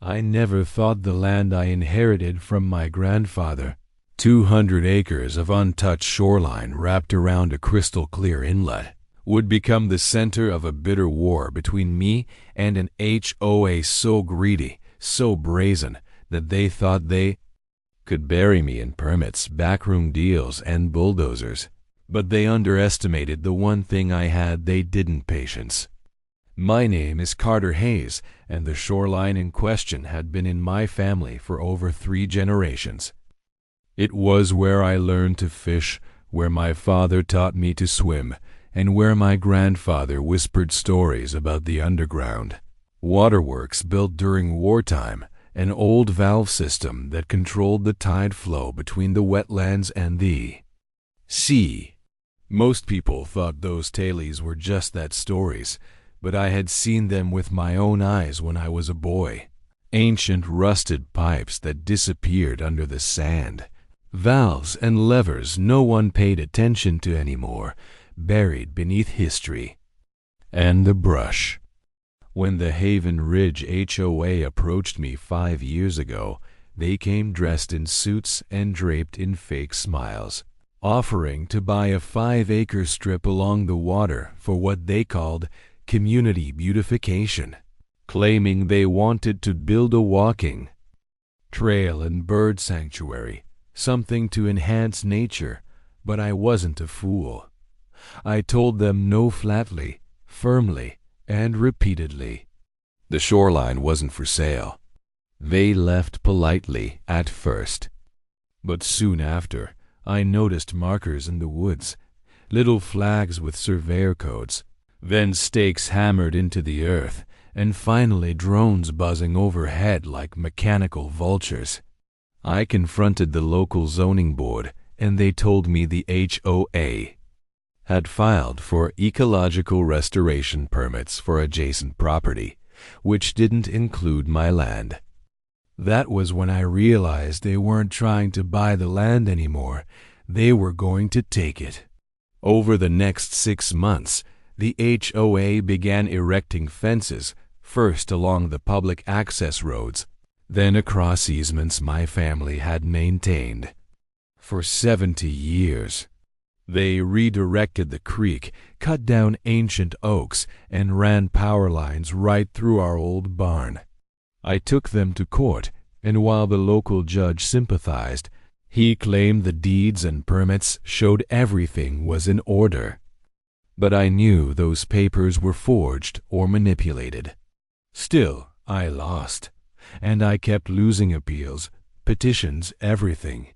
I never thought the land I inherited from my grandfather, 200 acres of untouched shoreline wrapped around a crystal-clear inlet, would become the center of a bitter war between me and an HOA so greedy, so brazen, that they thought they could bury me in permits, backroom deals, and bulldozers. But they underestimated the one thing I had they didn't: patience. My name is Carter Hayes, and the shoreline in question had been in my family for over 3 generations. It was where I learned to fish, where my father taught me to swim, and where my grandfather whispered stories about the underground. Waterworks built during wartime, an old valve system that controlled the tide flow between the wetlands and the sea. Most people thought those tales were just that, stories, but I had seen them with my own eyes when I was a boy. Ancient rusted pipes that disappeared under the sand. Valves and levers no one paid attention to anymore, buried beneath history and the brush. When the Haven Ridge HOA approached me 5 years ago, they came dressed in suits and draped in fake smiles, offering to buy a 5-acre strip along the water for what they called community beautification, claiming they wanted to build a walking trail and bird sanctuary, something to enhance nature. But I wasn't a fool. I told them no flatly, firmly, and repeatedly. The shoreline wasn't for sale. They left politely at first, but soon after I noticed markers in the woods, little flags with surveyor codes, then stakes hammered into the earth, and finally drones buzzing overhead like mechanical vultures. I confronted the local zoning board, and they told me the HOA had filed for ecological restoration permits for adjacent property, which didn't include my land. That was when I realized they weren't trying to buy the land anymore. They were going to take it. Over the next 6 months, the HOA began erecting fences, first along the public access roads, then across easements my family had maintained for 70 years. They redirected the creek, cut down ancient oaks, and ran power lines right through our old barn. I took them to court, and while the local judge sympathized, he claimed the deeds and permits showed everything was in order. But I knew those papers were forged or manipulated. Still, I lost, and I kept losing appeals, petitions, everything.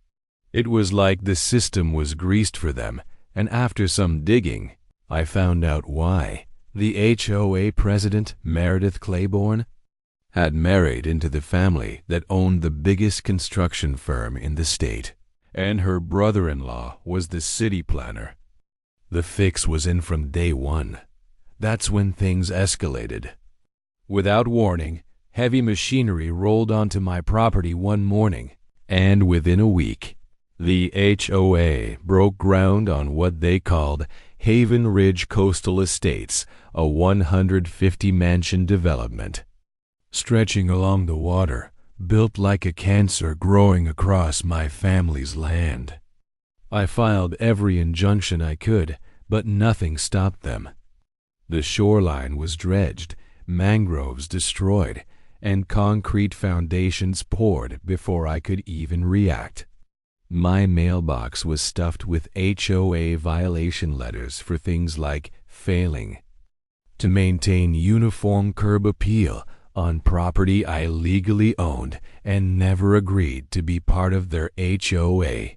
It was like the system was greased for them, and after some digging, I found out why. The HOA president, Meredith Claiborne, had married into the family that owned the biggest construction firm in the state, and her brother-in-law was the city planner. The fix was in from day one. That's when things escalated. Without warning, heavy machinery rolled onto my property one morning, and within a week, the HOA broke ground on what they called Haven Ridge Coastal Estates, a 150-mansion development, stretching along the water, built like a cancer growing across my family's land. I filed every injunction I could, but nothing stopped them. The shoreline was dredged, mangroves destroyed, and concrete foundations poured before I could even react. My mailbox was stuffed with HOA violation letters for things like failing to maintain uniform curb appeal on property I legally owned and never agreed to be part of their HOA.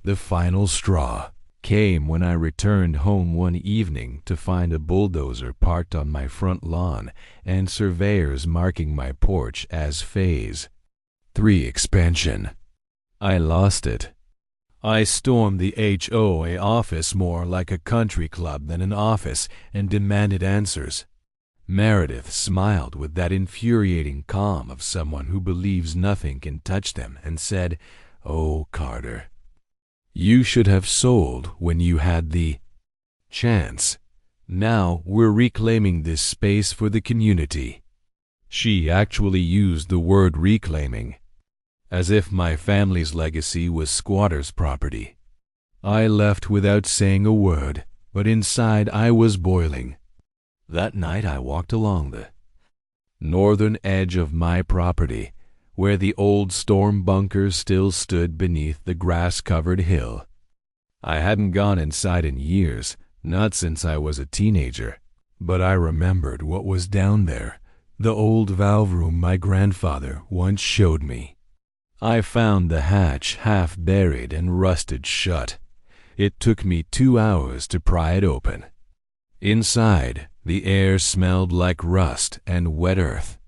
The final straw came when I returned home one evening to find a bulldozer parked on my front lawn and surveyors marking my porch as Phase 3 expansion. I lost it. I stormed the HOA office more like a country club than an office and demanded answers. Meredith smiled with that infuriating calm of someone who believes nothing can touch them and said, "Oh, Carter, you should have sold when you had the chance. Now we're reclaiming this space for the community." She actually used the word reclaiming, as if my family's legacy was squatters' property. I left without saying a word, but inside I was boiling. That night I walked along the northern edge of my property, where the old storm bunkers still stood beneath the grass-covered hill. I hadn't gone inside in years, not since I was a teenager, but I remembered what was down there, the old valve room my grandfather once showed me. I found the hatch half buried and rusted shut. It took me 2 hours to pry it open. Inside, the air smelled like rust and wet earth.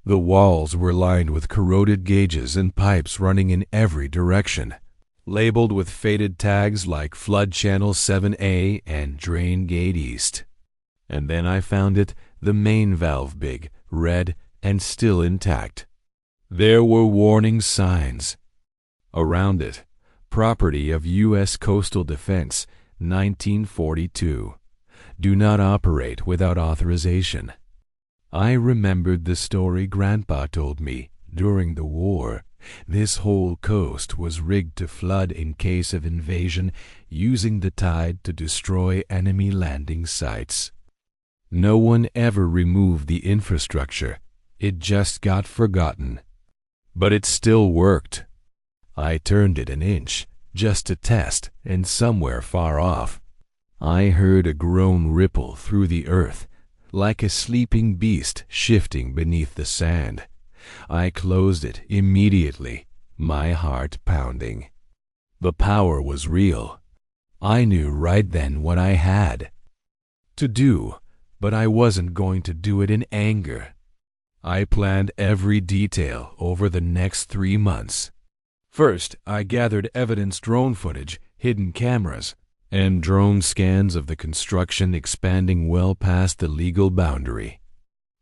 The walls were lined with corroded gauges and pipes running in every direction, labeled with faded tags like Flood Channel 7A and Drain Gate East. And then I found it, the main valve big, red, and still intact. There were warning signs. Around it, property of U.S. Coastal Defense, 1942. Do not operate without authorization. I remembered the story Grandpa told me during the war. This whole coast was rigged to flood in case of invasion, using the tide to destroy enemy landing sites. No one ever removed the infrastructure. It just got forgotten. But it still worked. I turned it an inch, just to test, and somewhere far off, I heard a groan ripple through the earth, like a sleeping beast shifting beneath the sand. I closed it immediately, my heart pounding. The power was real. I knew right then what I had to do, but I wasn't going to do it in anger. I planned every detail over the next 3 months. First, I gathered evidence drone footage, hidden cameras, and drone scans of the construction expanding well past the legal boundary.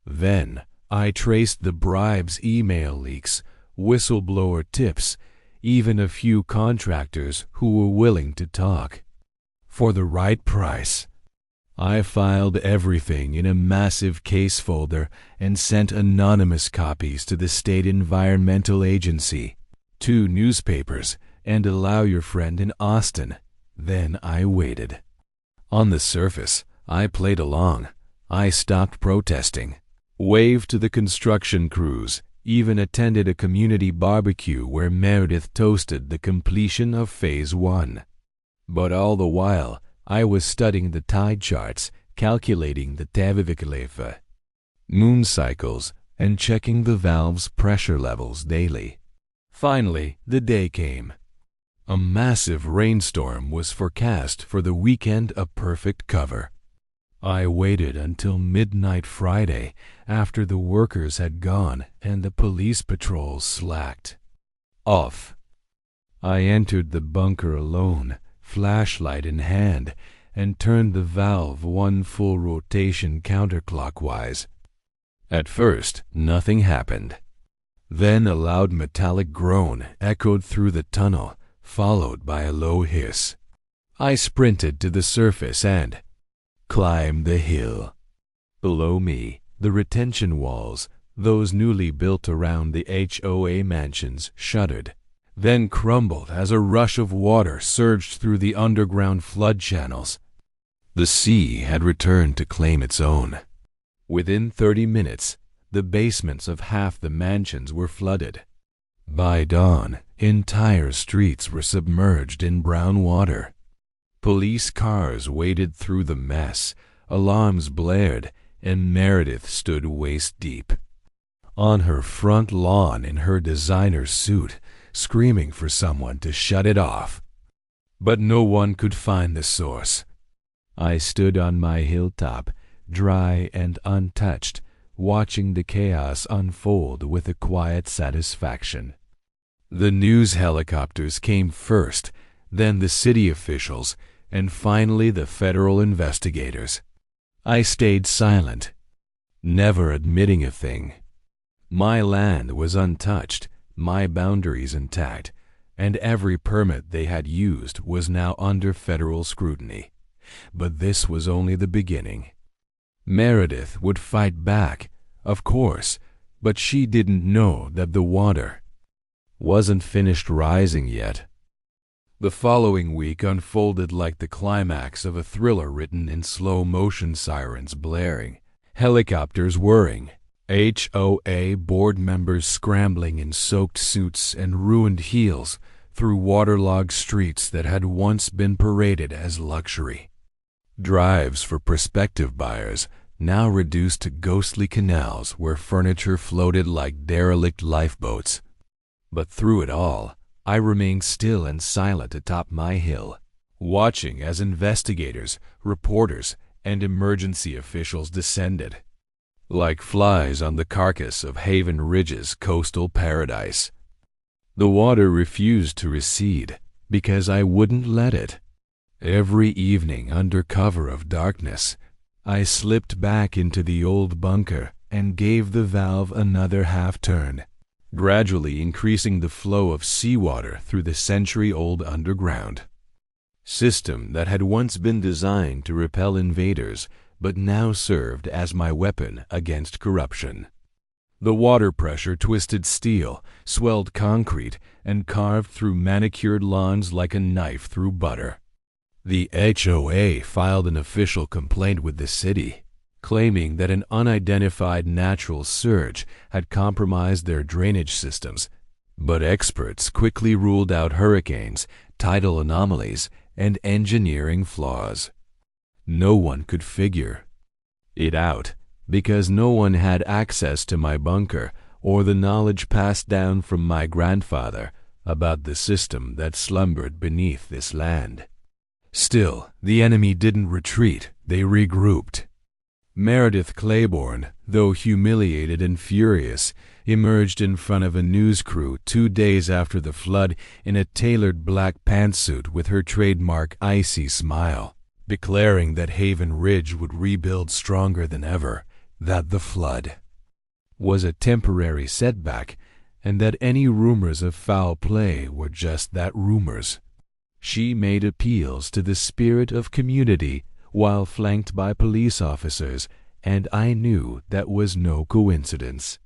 Then, I traced the bribes, email leaks, whistleblower tips, even a few contractors who were willing to talk. For the right price, I filed everything in a massive case folder and sent anonymous copies to the State Environmental Agency, 2 newspapers, and Allow Your Friend in Austin. Then I waited. On the surface, I played along. I stopped protesting, waved to the construction crews, even attended a community barbecue where Meredith toasted the completion of Phase 1. But all the while, I was studying the tide charts, calculating the Tavivikalefa moon cycles, and checking the valve's pressure levels daily. Finally, the day came. A massive rainstorm was forecast for the weekend, a perfect cover. I waited until midnight Friday, after the workers had gone and the police patrols slacked off. I entered the bunker alone, flashlight in hand, and turned the valve 1 full rotation counterclockwise. At first, nothing happened. Then a loud metallic groan echoed through the tunnel, followed by a low hiss. I sprinted to the surface and climbed the hill. Below me, the retention walls, those newly built around the HOA mansions, shuddered, then crumbled as a rush of water surged through the underground flood channels. The sea had returned to claim its own. Within 30 minutes, the basements of half the mansions were flooded. By dawn, entire streets were submerged in brown water. Police cars waded through the mess, alarms blared, and Meredith stood waist-deep on her front lawn in her designer suit, screaming for someone to shut it off. But no one could find the source. I stood on my hilltop, dry and untouched, watching the chaos unfold with a quiet satisfaction. The news helicopters came first, then the city officials, and finally the federal investigators. I stayed silent, never admitting a thing. My land was untouched, my boundaries intact, and every permit they had used was now under federal scrutiny. But this was only the beginning. Meredith would fight back, of course, But she didn't know that the water wasn't finished rising yet. The following week unfolded like the climax of a thriller written in slow motion, sirens blaring, helicopters whirring, HOA board members scrambling in soaked suits and ruined heels through waterlogged streets that had once been paraded as luxury. Drives for prospective buyers now reduced to ghostly canals where furniture floated like derelict lifeboats. But through it all, I remained still and silent atop my hill, watching as investigators, reporters, and emergency officials descended, like flies on the carcass of Haven Ridge's coastal paradise. The water refused to recede because I wouldn't let it. Every evening, under cover of darkness, I slipped back into the old bunker and gave the valve another half-turn, gradually increasing the flow of seawater through the century-old underground system that had once been designed to repel invaders but now served as my weapon against corruption. The water pressure twisted steel, swelled concrete, and carved through manicured lawns like a knife through butter. The HOA filed an official complaint with the city, claiming that an unidentified natural surge had compromised their drainage systems, but experts quickly ruled out hurricanes, tidal anomalies, and engineering flaws. No one could figure it out because no one had access to my bunker or the knowledge passed down from my grandfather about the system that slumbered beneath this land. Still, the enemy didn't retreat, they regrouped. Meredith Claiborne, though humiliated and furious, emerged in front of a news crew 2 days after the flood in a tailored black pantsuit with her trademark icy smile, declaring that Haven Ridge would rebuild stronger than ever, that the flood was a temporary setback, and that any rumors of foul play were just that, rumors. She made appeals to the spirit of community while flanked by police officers, and I knew that was no coincidence.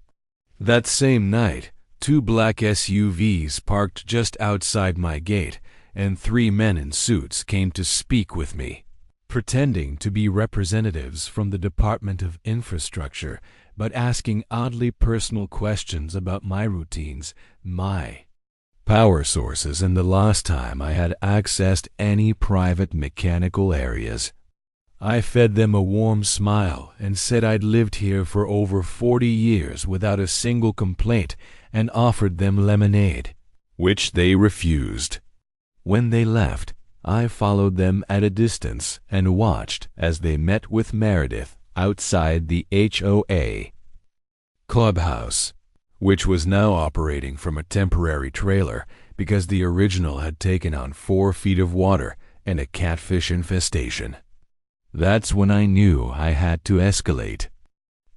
That same night, 2 black SUVs parked just outside my gate, and 3 men in suits came to speak with me, pretending to be representatives from the Department of Infrastructure, but asking oddly personal questions about my routines, my power sources, and the last time I had accessed any private mechanical areas. I fed them a warm smile and said I'd lived here for over 40 years without a single complaint and offered them lemonade, which they refused. When they left, I followed them at a distance and watched as they met with Meredith outside the HOA clubhouse, which was now operating from a temporary trailer because the original had taken on 4 feet of water and a catfish infestation. That's when I knew I had to escalate.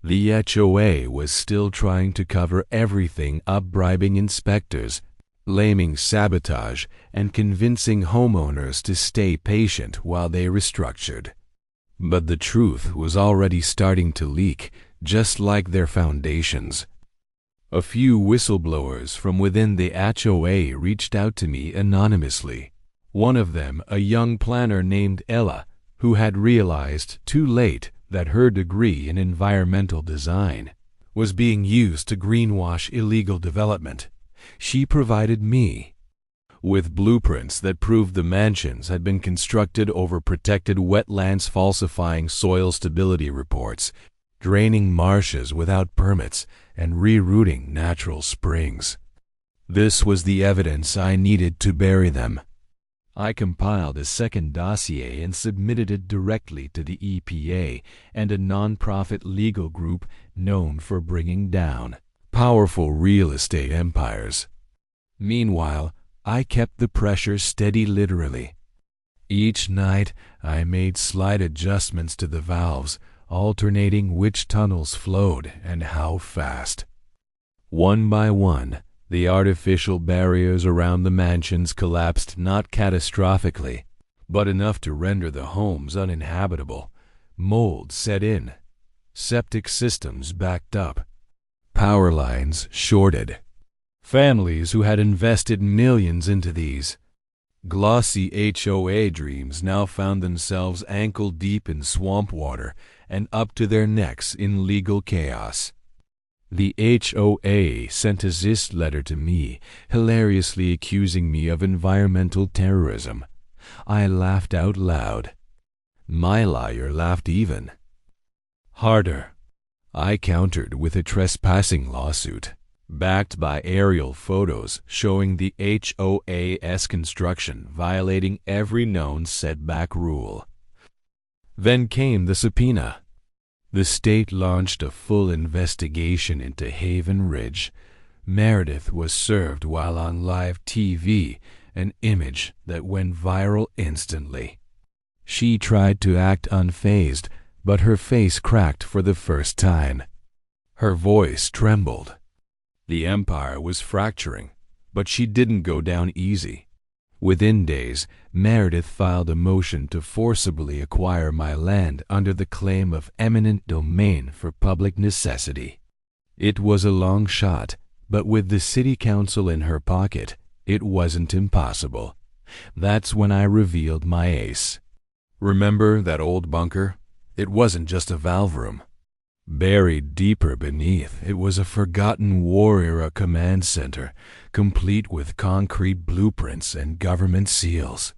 The HOA was still trying to cover everything up, bribing inspectors, blaming sabotage, and convincing homeowners to stay patient while they restructured. But the truth was already starting to leak, just like their foundations. A few whistleblowers from within the HOA reached out to me anonymously. One of them, a young planner named Ella, who had realized too late that her degree in environmental design was being used to greenwash illegal development. She provided me with blueprints that proved the mansions had been constructed over protected wetlands, falsifying soil stability reports, draining marshes without permits, and rerouting natural springs. This was the evidence I needed to bury them. I compiled a second dossier and submitted it directly to the EPA and a non-profit legal group known for bringing down powerful real estate empires. Meanwhile, I kept the pressure steady literally. Each night, I made slight adjustments to the valves, alternating which tunnels flowed and how fast. One by one, the artificial barriers around the mansions collapsed, not catastrophically, but enough to render the homes uninhabitable. Mold set in. Septic systems backed up. power lines shorted. Families who had invested millions into these glossy HOA dreams now found themselves ankle-deep in swamp water and up to their necks in legal chaos. The HOA sent a zest letter to me, hilariously accusing me of environmental terrorism. I laughed out loud. My lawyer laughed even harder. I countered with a trespassing lawsuit, backed by aerial photos showing the HOA's construction violating every known setback rule. Then came the subpoena. The state launched a full investigation into Haven Ridge. Meredith was served while on live TV, an image that went viral instantly. She tried to act unfazed, but her face cracked for the first time. Her voice trembled. The empire was fracturing, but she didn't go down easy. Within days, Meredith filed a motion to forcibly acquire my land under the claim of eminent domain for public necessity. It was a long shot, but with the city council in her pocket, it wasn't impossible. That's when I revealed my ace. Remember that old bunker? It wasn't just a valve room. Buried deeper beneath, it was a forgotten war era command center, complete with concrete blueprints and government seals.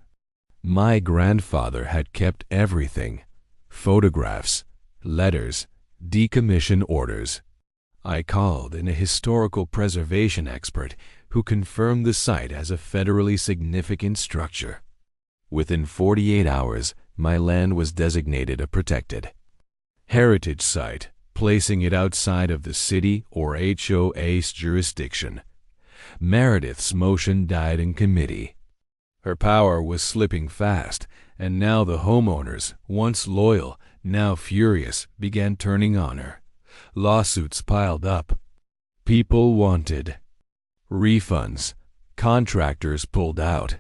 My grandfather had kept everything: photographs, letters, decommission orders. I called in a historical preservation expert who confirmed the site as a federally significant structure. Within 48 hours, my land was designated a protected heritage site, placing it outside of the city or HOA's jurisdiction. Meredith's motion died in committee. Her power was slipping fast, and now the homeowners, once loyal, now furious, began turning on her. Lawsuits piled up. People wanted refunds. Contractors pulled out.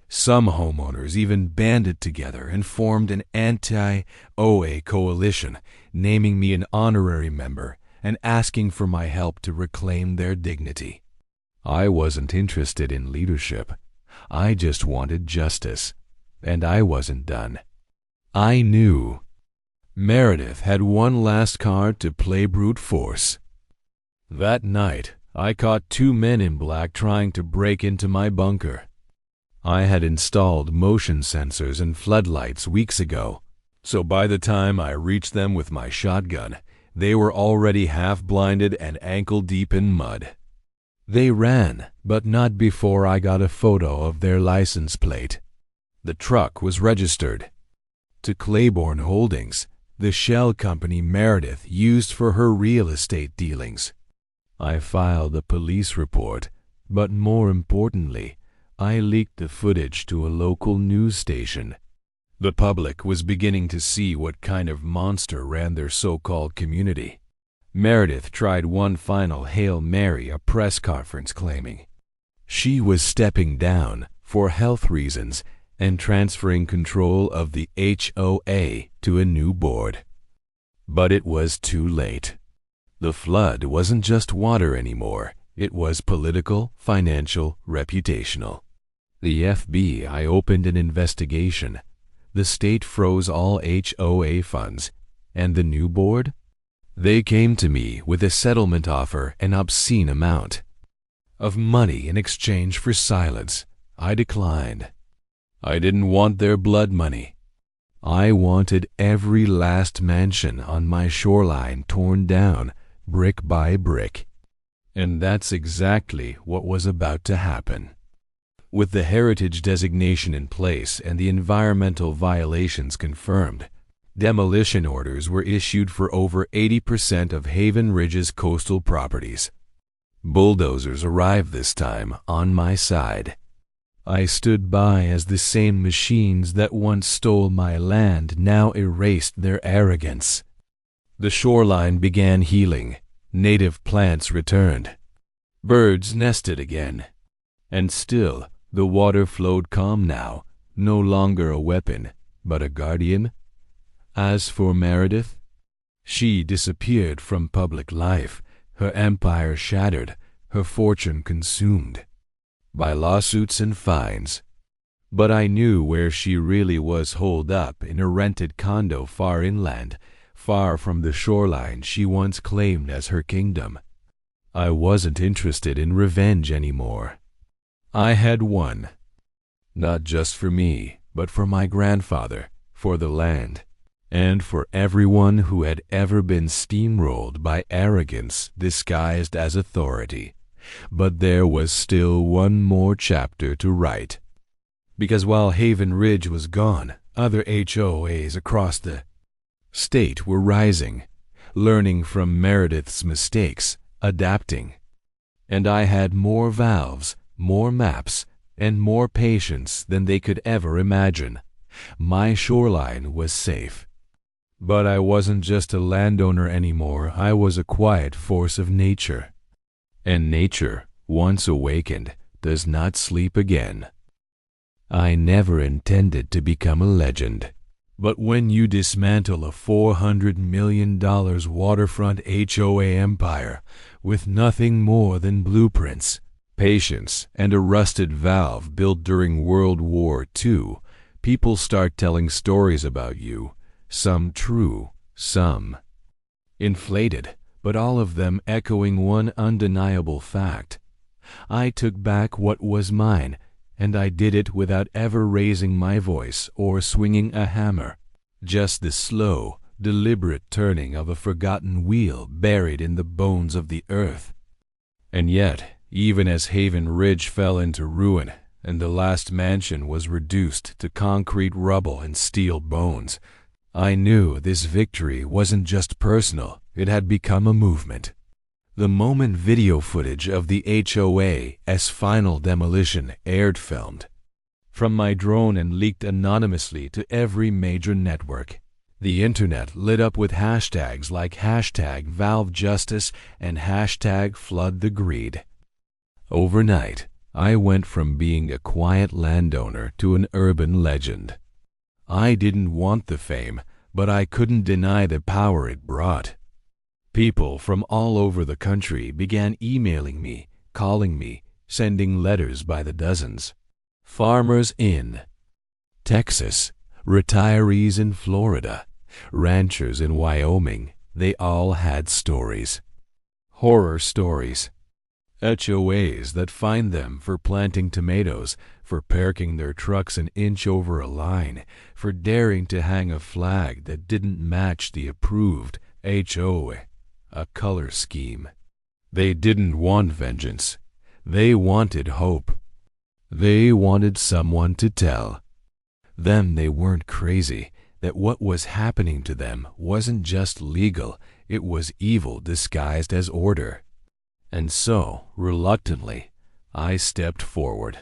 Some homeowners even banded together and formed an anti-OA coalition, naming me an honorary member and asking for my help to reclaim their dignity. I wasn't interested in leadership. I just wanted justice, and I wasn't done. I knew Meredith had one last card to play brute force. That night, I caught 2 men in black trying to break into my bunker. I had installed motion sensors and floodlights weeks ago, so by the time I reached them with my shotgun, they were already half-blinded and ankle-deep in mud. They ran, but not before I got a photo of their license plate. The truck was registered to Claiborne Holdings, the shell company Meredith used for her real estate dealings. I filed a police report, but more importantly, I leaked the footage to a local news station. The public was beginning to see what kind of monster ran their so-called community. Meredith tried one final Hail Mary, a press conference claiming she was stepping down for health reasons and transferring control of the HOA to a new board. But it was too late. The flood wasn't just water anymore. It was political, financial, reputational. The FBI opened an investigation. The state froze all HOA funds. And the new board? They came to me with a settlement offer, an obscene amount of money in exchange for silence. I declined. I didn't want their blood money. I wanted every last mansion on my shoreline torn down, brick by brick. And that's exactly what was about to happen. With the heritage designation in place and the environmental violations confirmed, demolition orders were issued for over 80% of Haven Ridge's coastal properties. Bulldozers arrived this time on my side. I stood by as the same machines that once stole my land now erased their arrogance. The shoreline began healing. Native plants returned. Birds nested again. And still, the water flowed calm now, no longer a weapon, but a guardian. As for Meredith, she disappeared from public life, her empire shattered, her fortune consumed by lawsuits and fines. But I knew where she really was holed up, in a rented condo far inland, far from the shoreline she once claimed as her kingdom. I wasn't interested in revenge anymore. I had won, not just for me, but for my grandfather, for the land, and for everyone who had ever been steamrolled by arrogance disguised as authority. But there was still one more chapter to write. Because while Haven Ridge was gone, other HOAs across the state were rising, learning from Meredith's mistakes, adapting. And I had more valves, more maps, and more patience than they could ever imagine. My shoreline was safe. But I wasn't just a landowner anymore. I was a quiet force of nature. And nature, once awakened, does not sleep again. I never intended to become a legend. But when you dismantle a $400 million waterfront HOA empire with nothing more than blueprints, patience, and a rusted valve built during World War II, people start telling stories about you, some true, some inflated, but all of them echoing one undeniable fact. I took back what was mine, and I did it without ever raising my voice or swinging a hammer, just the slow, deliberate turning of a forgotten wheel buried in the bones of the earth. And yet, even as Haven Ridge fell into ruin, and the last mansion was reduced to concrete rubble and steel bones, I knew this victory wasn't just personal, it had become a movement. The moment video footage of the HOA's final demolition aired filmed from my drone and leaked anonymously to every major network, the internet lit up with hashtags like #ValveJustice and #FloodTheGreed. Overnight, I went from being a quiet landowner to an urban legend. I didn't want the fame, but I couldn't deny the power it brought. People from all over the country began emailing me, calling me, sending letters by the dozens. Farmers in Texas, retirees in Florida, ranchers in Wyoming, they all had stories. Horror stories. HOAs that fined them for planting tomatoes, for parking their trucks an inch over a line, for daring to hang a flag that didn't match the approved HOA, a color scheme. They didn't want vengeance. They wanted hope. They wanted someone to tell them they weren't crazy, that what was happening to them wasn't just legal, it was evil disguised as order. And so, reluctantly, I stepped forward.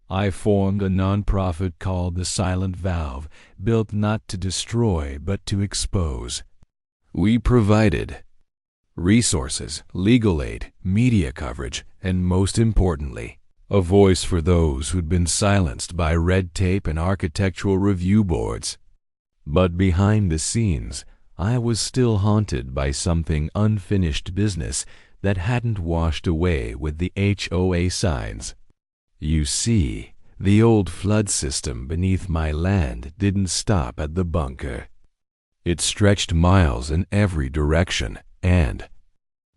I formed a nonprofit called The Silent Valve, built not to destroy but to expose. We provided resources, legal aid, media coverage, and most importantly, a voice for those who'd been silenced by red tape and architectural review boards. But behind the scenes, I was still haunted by something unfinished business that hadn't washed away with the HOA signs. You see, the old flood system beneath my land didn't stop at the bunker. It stretched miles in every direction, and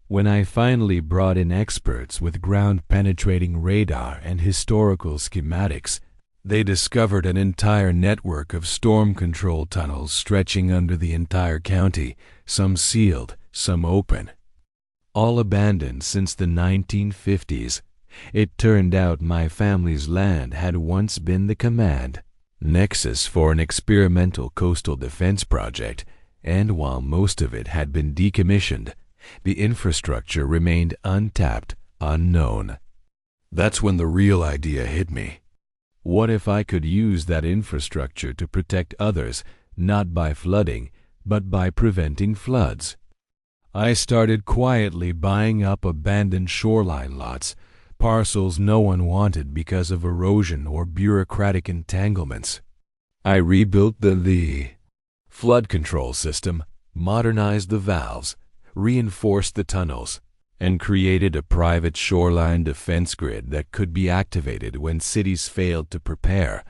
when I finally brought in experts with ground-penetrating radar and historical schematics, they discovered an entire network of storm control tunnels stretching under the entire county, some sealed, some open. All abandoned since the 1950s. It turned out my family's land had once been the command nexus for an experimental coastal defense project, and while most of it had been decommissioned, the infrastructure remained untapped, unknown. That's when the real idea hit me. What if I could use that infrastructure to protect others, not by flooding, but by preventing floods? I started quietly buying up abandoned shoreline lots, parcels no one wanted because of erosion or bureaucratic entanglements. I rebuilt the flood control system, modernized the valves, reinforced the tunnels, and created a private shoreline defense grid that could be activated when cities failed to prepare,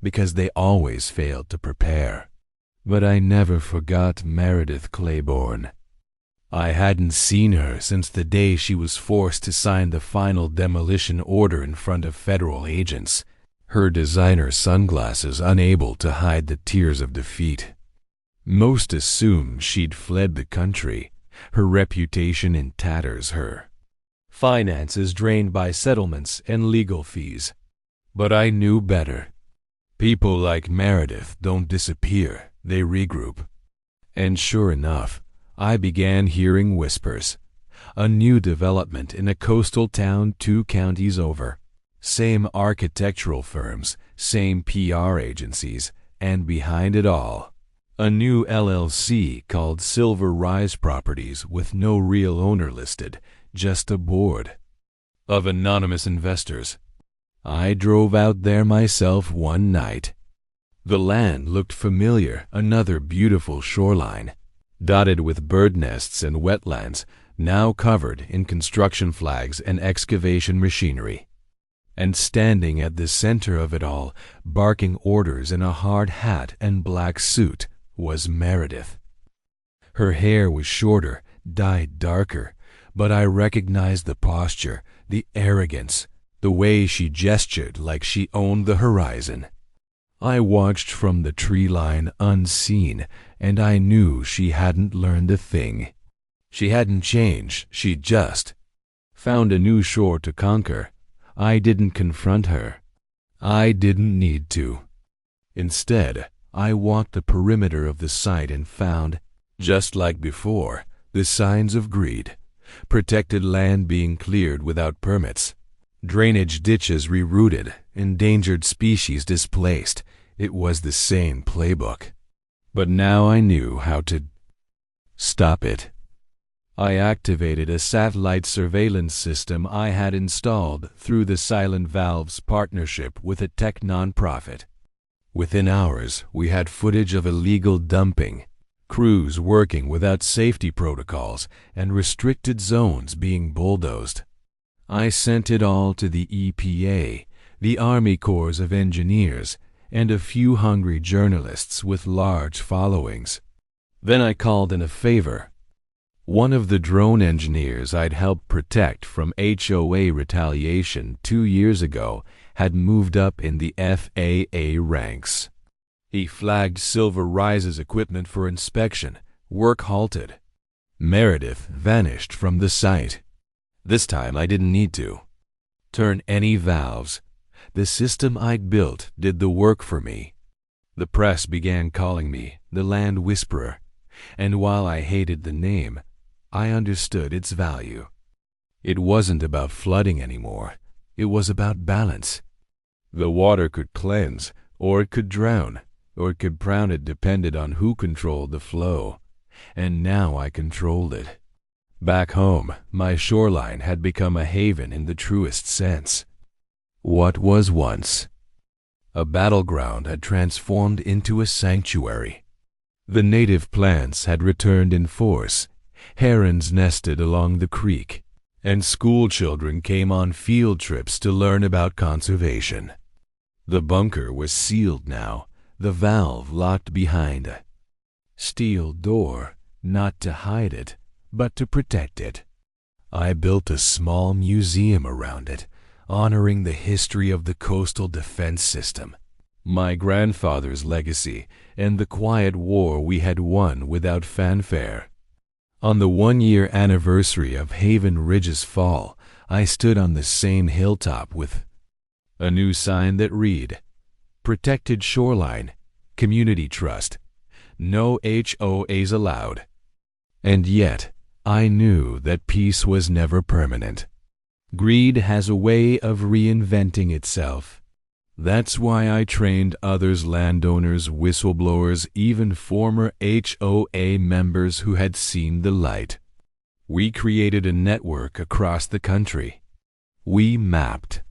because they always failed to prepare. But I never forgot Meredith Claiborne. I hadn't seen her since the day she was forced to sign the final demolition order in front of federal agents, her designer sunglasses unable to hide the tears of defeat. Most assume she'd fled the country, her reputation in tatters, her finances drained by settlements and legal fees. But I knew better. People like Meredith don't disappear, they regroup. And sure enough, I began hearing whispers. A new development in a coastal town 2 counties over. Same architectural firms, same PR agencies, and behind it all, a new LLC called Silver Rise Properties with no real owner listed, just a board of anonymous investors. I drove out there myself one night. The land looked familiar, another beautiful shoreline, dotted with bird nests and wetlands, now covered in construction flags and excavation machinery. And standing at the center of it all, barking orders in a hard hat and black suit, was Meredith. Her hair was shorter, dyed darker, but I recognized the posture, the arrogance, the way she gestured like she owned the horizon. I watched from the tree line unseen, and I knew she hadn't learned a thing. She hadn't changed, she just found a new shore to conquer. I didn't confront her. I didn't need to. Instead, I walked the perimeter of the site and found, just like before, the signs of greed. Protected land being cleared without permits. Drainage ditches rerouted, endangered species displaced. It was the same playbook. But now I knew how to stop it. I activated a satellite surveillance system I had installed through the Silent Valves partnership with a tech nonprofit. Within hours, we had footage of illegal dumping, crews working without safety protocols, and restricted zones being bulldozed. I sent it all to the EPA, the Army Corps of Engineers, and a few hungry journalists with large followings. Then I called in a favor. One of the drone engineers I'd helped protect from HOA retaliation 2 years ago had moved up in the FAA ranks. He flagged Silver Rise's equipment for inspection. Work halted. Meredith vanished from the site. This time I didn't need to turn any valves. The system I'd built did the work for me. The press began calling me the Land Whisperer, and while I hated the name, I understood its value. It wasn't about flooding anymore. It was about balance. The water could cleanse, or it could drown, or it could drown. It depended on who controlled the flow. And now I controlled it. Back home, my shoreline had become a haven in the truest sense. What was once a battleground had transformed into a sanctuary. The native plants had returned in force. Herons nested along the creek, and school children came on field trips to learn about conservation. The bunker was sealed now, the valve locked behind a steel door, not to hide it, but to protect it. I built a small museum around it, honoring the history of the coastal defense system, my grandfather's legacy, and the quiet war we had won without fanfare. On the 1-year anniversary of Haven Ridge's fall, I stood on the same hilltop with a new sign that read, Protected Shoreline, Community Trust, no HOAs allowed. And yet, I knew that peace was never permanent. Greed has a way of reinventing itself. That's why I trained others, landowners, whistleblowers, even former HOA members who had seen the light. We created a network across the country. We mapped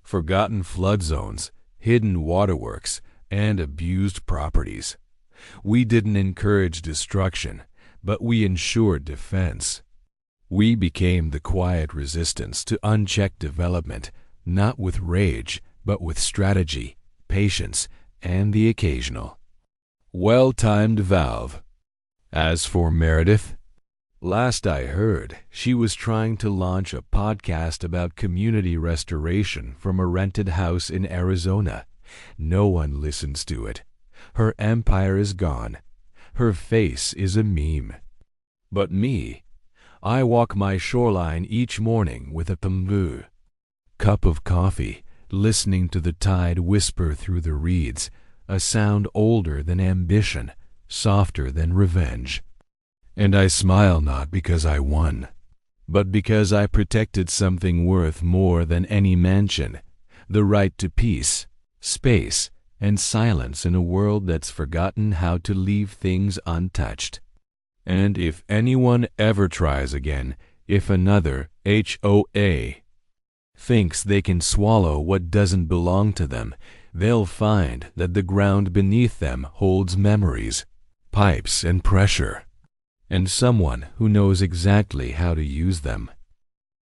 forgotten flood zones, hidden waterworks, and abused properties. We didn't encourage destruction, but we ensured defense. We became the quiet resistance to unchecked development, not with rage, but with strategy, patience, and the occasional well-timed valve. As for Meredith, last I heard, she was trying to launch a podcast about community restoration from a rented house in Arizona. No one listens to it. Her empire is gone. Her face is a meme. But me, I walk my shoreline each morning with a thumboo cup of coffee, listening to the tide whisper through the reeds, a sound older than ambition, softer than revenge. And I smile not because I won, but because I protected something worth more than any mansion, the right to peace, space, and silence in a world that's forgotten how to leave things untouched. And if anyone ever tries again, if another HOA thinks they can swallow what doesn't belong to them, they'll find that the ground beneath them holds memories, pipes, and pressure, and someone who knows exactly how to use them.